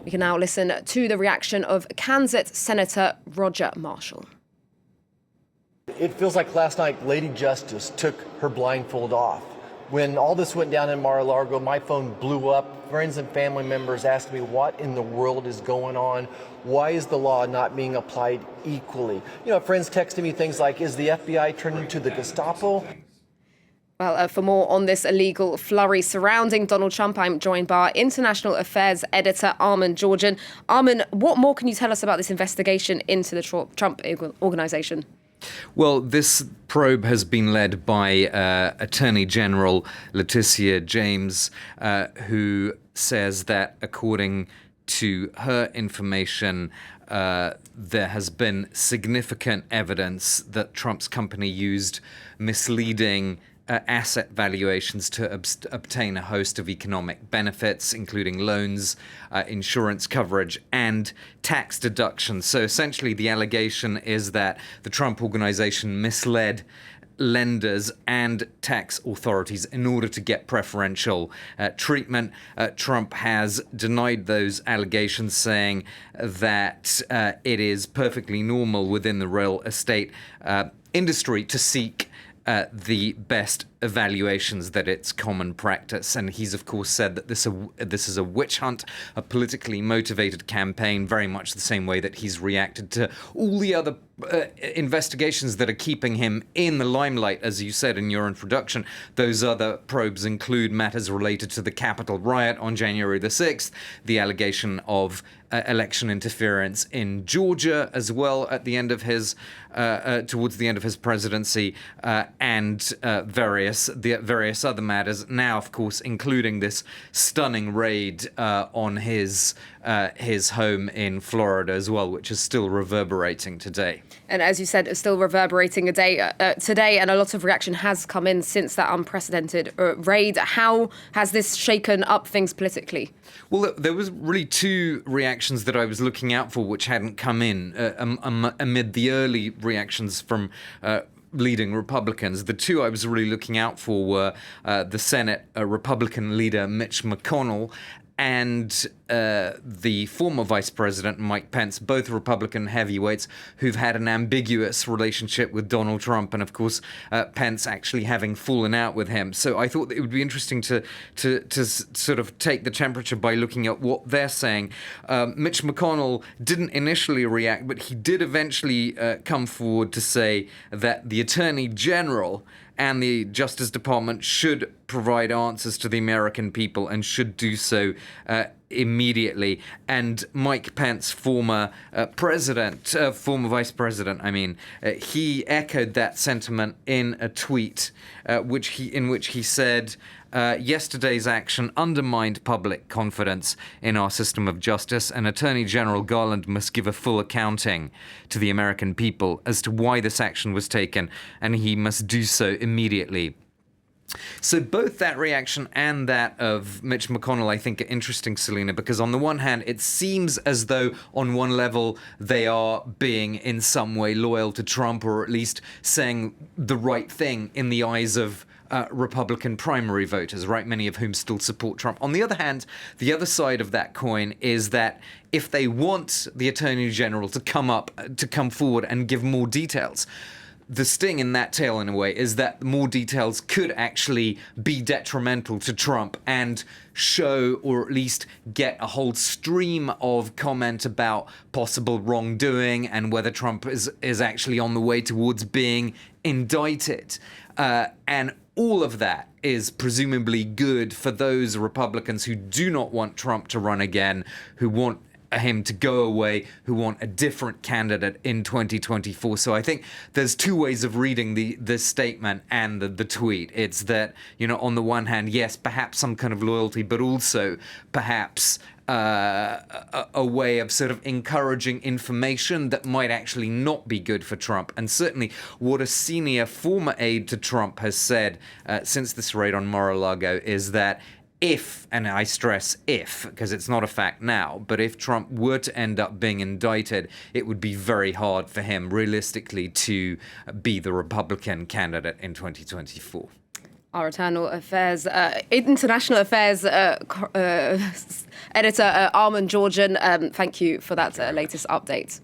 We can now listen to the reaction of Kansas Senator Roger Marshall. It feels like last night Lady Justice took her blindfold off. When all this went down in Mar-a-Lago, my phone blew up. Friends and family members asked me, what in the world is going on? Why is the law not being applied equally? Friends texted me things like, is the FBI turning to the Gestapo? Well, for more on this illegal flurry surrounding Donald Trump, I'm joined by our international affairs editor, Armen Georgian. Armen, what more can you tell us about this investigation into the Trump organization? Well, this probe has been led by Attorney General Letitia James, who says that according to her information, there has been significant evidence that Trump's company used misleading asset valuations to obtain a host of economic benefits, including loans, insurance coverage, and tax deductions. So essentially, the allegation is that the Trump organization misled lenders and tax authorities in order to get preferential treatment. Trump has denied those allegations, saying that it is perfectly normal within the real estate industry to seek the best evaluations, that it's common practice. And he's, of course, said that this is a witch hunt, a politically motivated campaign, very much the same way that he's reacted to all the other investigations that are keeping him in the limelight, as you said in your introduction. Those other probes include matters related to the Capitol riot on January the 6th, the allegation of election interference in Georgia as well at the end of his towards the end of his presidency, and various other matters. Now, of course, including this stunning raid on his home in Florida as well, which is still reverberating today. And as you said, it's still reverberating today, and a lot of reaction has come in since that unprecedented raid. How has this shaken up things politically? Well, there was really two reactions that I was looking out for which hadn't come in amid the early reactions from leading Republicans. The two I was really looking out for were the Senate Republican leader Mitch McConnell and the former Vice President Mike Pence, both Republican heavyweights who've had an ambiguous relationship with Donald Trump, and of course Pence actually having fallen out with him. So I thought that it would be interesting to sort of take the temperature by looking at what they're saying. Mitch McConnell didn't initially react, but he did eventually come forward to say that the Attorney General and the Justice Department should provide answers to the American people and should do so immediately. And Mike Pence, former vice president, he echoed that sentiment in a tweet, in which he said, yesterday's action undermined public confidence in our system of justice, and Attorney General Garland must give a full accounting to the American people as to why this action was taken, and he must do so immediately. So both that reaction and that of Mitch McConnell, I think, are interesting, Selena, because on the one hand, it seems as though on one level they are being in some way loyal to Trump, or at least saying the right thing in the eyes of Republican primary voters, right? Many of whom still support Trump. On the other hand, the other side of that coin is that if they want the Attorney General to come forward and give more details, the sting in that tale, in a way, is that more details could actually be detrimental to Trump and show, or at least get a whole stream of comment about possible wrongdoing and whether Trump is actually on the way towards being indicted. And all of that is presumably good for those Republicans who do not want Trump to run again, who want him to go away, who want a different candidate in 2024. So I think there's two ways of reading this statement and the tweet. It's that, on the one hand, yes, perhaps some kind of loyalty, but also perhaps a way of sort of encouraging information that might actually not be good for Trump. And certainly what a senior former aide to Trump has said since this raid on Mar-a-Lago is that if, and I stress if, because it's not a fact now, but if Trump were to end up being indicted, it would be very hard for him realistically to be the Republican candidate in 2024. Our international affairs editor, Armen Georgian. Thank you for that latest update.